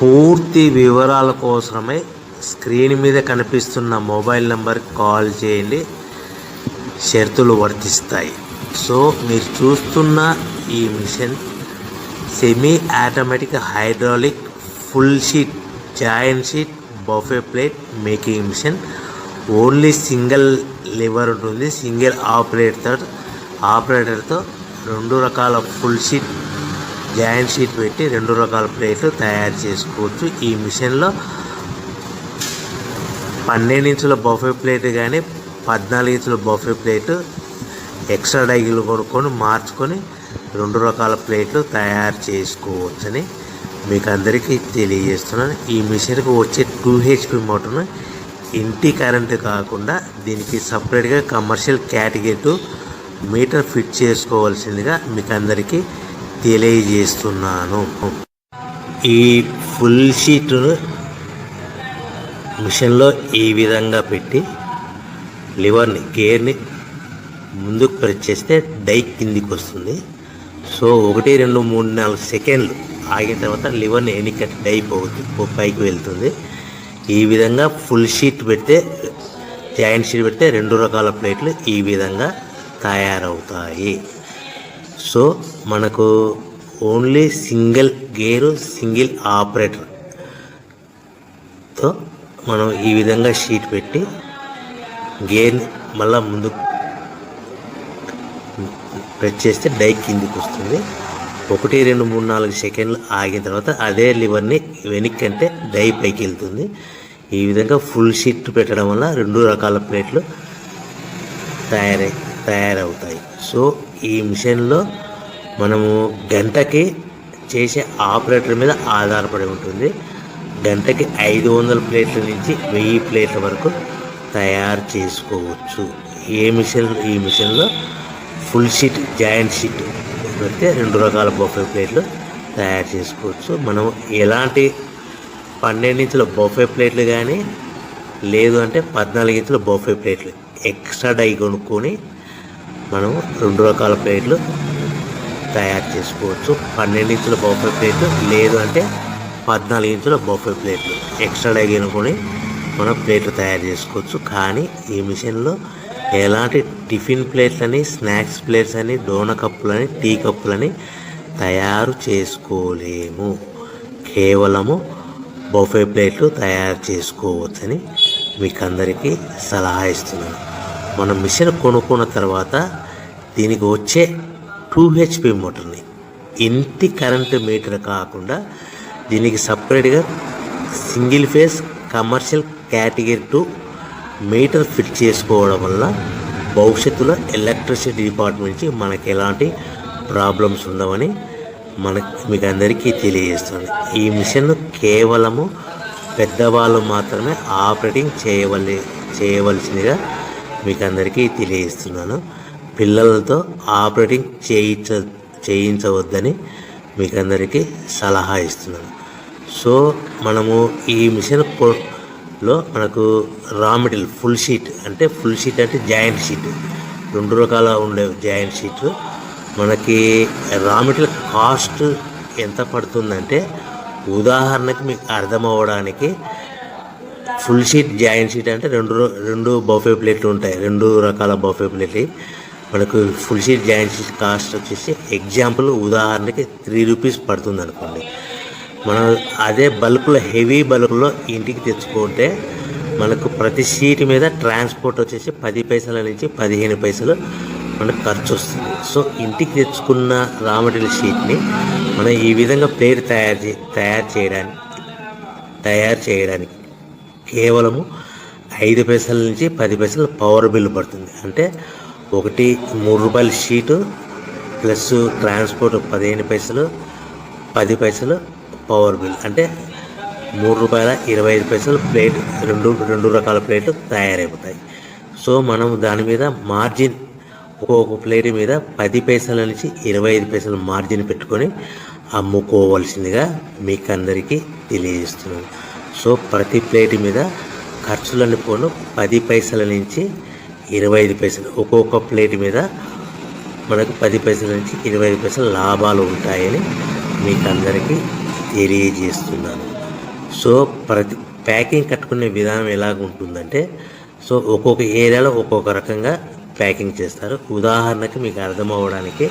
పూర్తి వివరాల కోసమై స్క్రీన్ మీద కనిపిస్తున్న మొబైల్ నెంబర్కి కాల్ చేయండి. షరతులు వర్తిస్తాయి. సో మీరు చూస్తున్న ఈ machine semi automatic hydraulic full sheet joint sheet buffet plate making machine. Only single lever ఉంటుంది. సింగిల్ ఆపరేటర్తో 2 రకాల ఫుల్ షీట్ జాయింట్ షీట్ పెట్టి 2 రకాల ప్లేట్లు తయారు చేసుకోవచ్చు. ఈ మిషన్లో 12 ఇంచుల బఫే ప్లేట్ కానీ 14 ఇంచుల బఫే ప్లేట్ ఎక్స్ట్రా డైగులు కొనుక్కొని మార్చుకొని 2 రకాల ప్లేట్లు తయారు చేసుకోవచ్చని మీకు అందరికీ తెలియజేస్తున్నాను. ఈ మిషన్కి వచ్చే 2 HP మోటార్ను ఇంటి కరెంటు కాకుండా దీనికి సపరేట్గా కమర్షియల్ కేటగిరీ మీటర్ ఫిట్ చేసుకోవాల్సిందిగా మీకు అందరికీ తెలియజేస్తున్నాను. ఈ ఫుల్ షీట్ను మిషన్లో ఈ విధంగా పెట్టి లివర్ని గేర్ని ముందుకు ప్రెస్ చేస్తే డై కిందికి వస్తుంది. సో 1 2 3 4 సెకండ్లు ఆగిన తర్వాత లివర్ని ఎన్నికట్టి డై పైకి వెళ్తుంది. ఈ విధంగా ఫుల్ షీట్ పెడితే జాయింట్ షీట్ పెడితే 2 రకాల ప్లేట్లు ఈ విధంగా తయారవుతాయి. సో మనకు ఓన్లీ సింగిల్ గేరు సింగిల్ ఆపరేటర్తో మనం ఈ విధంగా షీట్ పెట్టి గేర్ని మళ్ళీ ముందు ప్రెస్ చేస్తే డై కిందికి వస్తుంది. 1 2 3 4 సెకండ్లు ఆగిన తర్వాత అదే లివర్ని వెనక్కి అంటే డై పైకి వెళ్తుంది. ఈ విధంగా ఫుల్ షీట్ పెట్టడం వల్ల 2 రకాల ప్లేట్లు తయారవుతాయి. సో ఈ మిషన్లో మనము గంటకి చేసే ఆపరేటర్ మీద ఆధారపడి ఉంటుంది. గంటకి 500 ప్లేట్ల నుంచి 1000 ప్లేట్ల వరకు తయారు చేసుకోవచ్చు. ఈ మిషన్లో ఫుల్ షీట్ జాయింట్ షీట్ పెడితే 2 రకాల బఫే ప్లేట్లు తయారు చేసుకోవచ్చు. మనం ఎలాంటి 12 ఇంచుల బఫే ప్లేట్లు కానీ లేదు అంటే 14 ఇంచుల బఫే ప్లేట్లు ఎక్స్ట్రా డై కొనుక్కొని మనం 2 రకాల ప్లేట్లు తయారు చేసుకోవచ్చు. 12 ఇంచుల బఫే ప్లేట్లు లేదు అంటే 14 ఇంచుల బఫే ప్లేట్లు ఎక్స్ట్రా డై కొనుక్కొని మనం ప్లేట్లు తయారు చేసుకోవచ్చు. కానీ ఈ మిషన్లో ఎలాంటి టిఫిన్ ప్లేట్లని స్నాక్స్ ప్లేట్స్ అని డోనా కప్పులని టీ కప్పులని తయారు చేసుకోలేము. కేవలము బఫే ప్లేట్లు తయారు చేసుకోవచ్చని మీకు అందరికీ సలహా ఇస్తున్నాను. మనం మిషన్ కొనుక్కున్న తర్వాత దీనికి వచ్చే 2 HP మోటార్ని ఇంటి కరెంటు మీటర్ కాకుండా దీనికి సపరేట్గా single phase commercial category 2 metre fit చేసుకోవడం వల్ల భవిష్యత్తులో ఎలక్ట్రిసిటీ డిపార్ట్మెంట్ నుంచి మనకి ఎలాంటి ప్రాబ్లమ్స్ ఉండవని మీకు అందరికీ తెలియజేస్తుంది. ఈ మిషన్ కేవలము పెద్దవాళ్ళు మాత్రమే ఆపరేటింగ్ చేయవలసిందిగా మీకు అందరికీ తెలియజేస్తున్నాను. పిల్లలతో ఆపరేటింగ్ చేయించవద్దని మీకు అందరికీ సలహా ఇస్తున్నాను. సో మనము ఈ మిషన్లో మనకు రా మెటీరియల్ ఫుల్ షీట్ అంటే జాయింట్ షీట్ 2 రకాల ఉండే జాయింట్ షీట్ మనకి రా మెటీరియల్ కాస్ట్ ఎంత పడుతుందంటే ఉదాహరణకి మీకు అర్థం అవ్వడానికి ఫుల్ షీట్ జాయింట్ షీట్ అంటే 2 బఫే ప్లేట్లు ఉంటాయి. 2 రకాల బఫే ప్లేట్లు మనకు full sheet joint sheet cost వచ్చేసి ఎగ్జాంపుల్ ఉదాహరణకి 3 రూపీస్ పడుతుంది అనుకోండి. మనం అదే బల్క్లో హెవీ బల్క్లో ఇంటికి తెచ్చుకుంటే మనకు ప్రతి షీట్ మీద ట్రాన్స్పోర్ట్ వచ్చేసి 10 పైసల నుంచి 15 పైసలు మనకు ఖర్చు వస్తుంది. సో ఇంటికి తెచ్చుకున్న రా మెటీరియల్ షీట్ని మనం ఈ విధంగా ప్లేట్ తయారు చేయడానికి కేవలము 5 పైసల నుంచి 10 పైసలు పవర్ బిల్లు పడుతుంది. అంటే 3 రూపాయల షీటు ప్లస్ ట్రాన్స్పోర్ట్ 15 పైసలు 10 పైసలు పవర్ బిల్ అంటే 3 రూపాయల 25 పైసలు ప్లేట్ 2 రకాల ప్లేట్లు తయారైపోతాయి. సో మనం దాని మీద మార్జిన్ ఒక్కొక్క ప్లేట్ మీద 10 పైసల నుంచి 25 పైసలు మార్జిన్ పెట్టుకొని అమ్ముకోవాల్సిందిగా మీకు అందరికీ తెలియజేస్తున్నాను. సో ప్రతి ప్లేట్ మీద ఖర్చులన్నీ పోను 10 పైసల నుంచి 25 పైసలు ఒక్కొక్క ప్లేట్ మీద మనకు 10 పైసల నుంచి 25 పైసలు లాభాలు ఉంటాయని మీకు అందరికీ తెలియజేస్తున్నాను. సో ప్రతి ప్యాకింగ్ కట్టుకునే విధానం ఎలాగ ఉంటుందంటే, సో ఒక్కొక్క ఏరియాలో ఒక్కొక్క రకంగా ప్యాకింగ్ చేస్తారు. ఉదాహరణకి మీకు అర్థం అవ్వడానికి,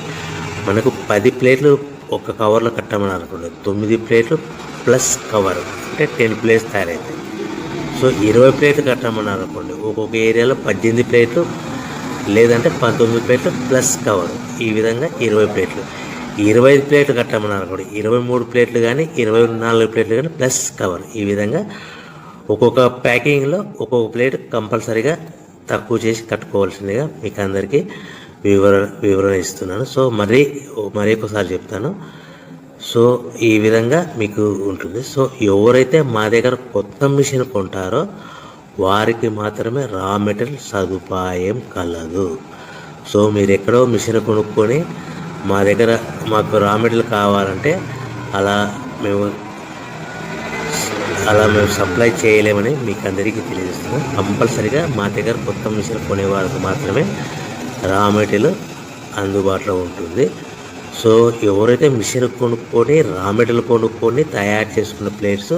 మనకు 10 ప్లేట్లు ఒక కవర్లో కట్టమని అనుకోండి, 9 ప్లేట్లు ప్లస్ కవర్ అంటే 10 ప్లేట్స్ తయారవుతాయి. సో 20 ప్లేట్లు కట్టమని అనుకోండి, ఒక్కొక్క ఏరియాలో 18 ప్లేట్లు లేదంటే 19 ప్లేట్లు ప్లస్ కవర్, ఈ విధంగా 20 ప్లేట్లు. 25 ప్లేట్లు కట్టమని అనుకోండి, 23 ప్లేట్లు కానీ 24 ప్లేట్లు కానీ ప్లస్ కవర్, ఈ విధంగా ఒక్కొక్క ప్యాకింగ్లో ఒక్కొక్క ప్లేట్ కంపల్సరీగా తక్కువ చేసి కట్టుకోవాల్సిందిగా మీకు అందరికీ వివరణ ఇస్తున్నాను. సో మరి ఒకసారి చెప్తాను. సో ఈ విధంగా మీకు ఉంటుంది. సో ఎవరైతే మా దగ్గర కొత్త మిషన్ కొంటారో వారికి మాత్రమే రా మెటీరియల్ సదుపాయం కలదు. సో మీరు ఎక్కడో మిషన్ కొనుక్కొని మా దగ్గర మాకు రా మెటీరియల్ కావాలంటే అలా మేము సప్లై చేయలేమని మీకు అందరికీ తెలియజేస్తున్నాం. కంపల్సరీగా మా దగ్గర కొత్త మిషన్ కొనే వాళ్ళకి మాత్రమే రా మెటీరియల్ అందుబాటులో ఉంటుంది. సో ఎవరైతే మిషన్ కొనుక్కొని రా మెటీరియల్ కొనుక్కొని తయారు చేసుకున్న ప్లేట్స్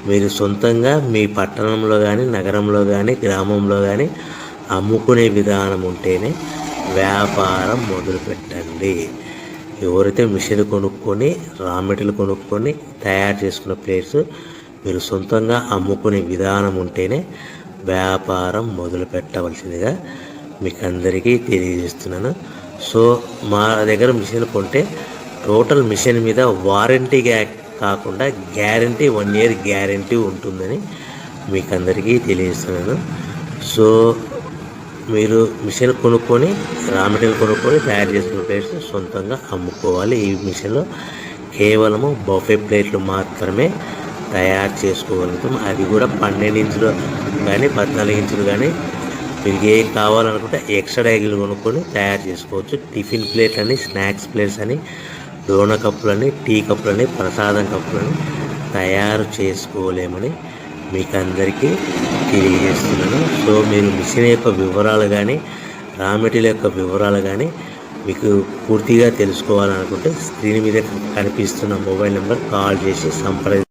మీరు సొంతంగా మీ పట్టణంలో కానీ నగరంలో కానీ గ్రామంలో కానీ అమ్ముకునే విధానం ఉంటేనే వ్యాపారం మొదలుపెట్టండి. ఎవరైతే మిషన్ కొనుక్కొని రా మెటీరియల్ కొనుక్కొని తయారు చేసుకున్న ప్లేట్స్ మీరు సొంతంగా అమ్ముకునే విధానం ఉంటేనే వ్యాపారం మొదలు పెట్టవలసిందిగా మీకు అందరికీ తెలియజేస్తున్నాను. సో మా దగ్గర మిషన్ కొంటే టోటల్ మిషన్ మీద వారంటీగా కాకుండా గ్యారంటీ 1 year గ్యారంటీ ఉంటుందని మీకు అందరికీ తెలియజేస్తున్నాను. సో మీరు మిషన్ కొనుక్కొని రా మెటీరియల్ కొనుక్కొని తయారు చేసుకున్న ప్లేట్స్ సొంతంగా అమ్ముకోవాలి. ఈ మిషన్లో కేవలము బఫే ప్లేట్లు మాత్రమే తయారు చేసుకోగలుగుతాం. అది కూడా 12 ఇంచులు కానీ 14 ఇంచులు కానీ మీకు ఏం కావాలనుకుంటే ఎక్స్ట్రా డైగులు కొనుక్కొని తయారు చేసుకోవచ్చు. టిఫిన్ ప్లేట్లని, స్నాక్స్ ప్లేట్స్ అని, డోన కప్పులని, టీ కప్పులని, ప్రసాదం కప్పులని తయారు చేసుకోలేమని మీకు అందరికీ తెలియజేస్తున్నాను. సో మీరు మిషన్ యొక్క వివరాలు కానీ రా మెటీరియల్ యొక్క వివరాలు కానీ మీకు పూర్తిగా తెలుసుకోవాలనుకుంటే స్క్రీన్ మీద కనిపిస్తున్న మొబైల్ నెంబర్ కాల్ చేసి సంప్రదించండి.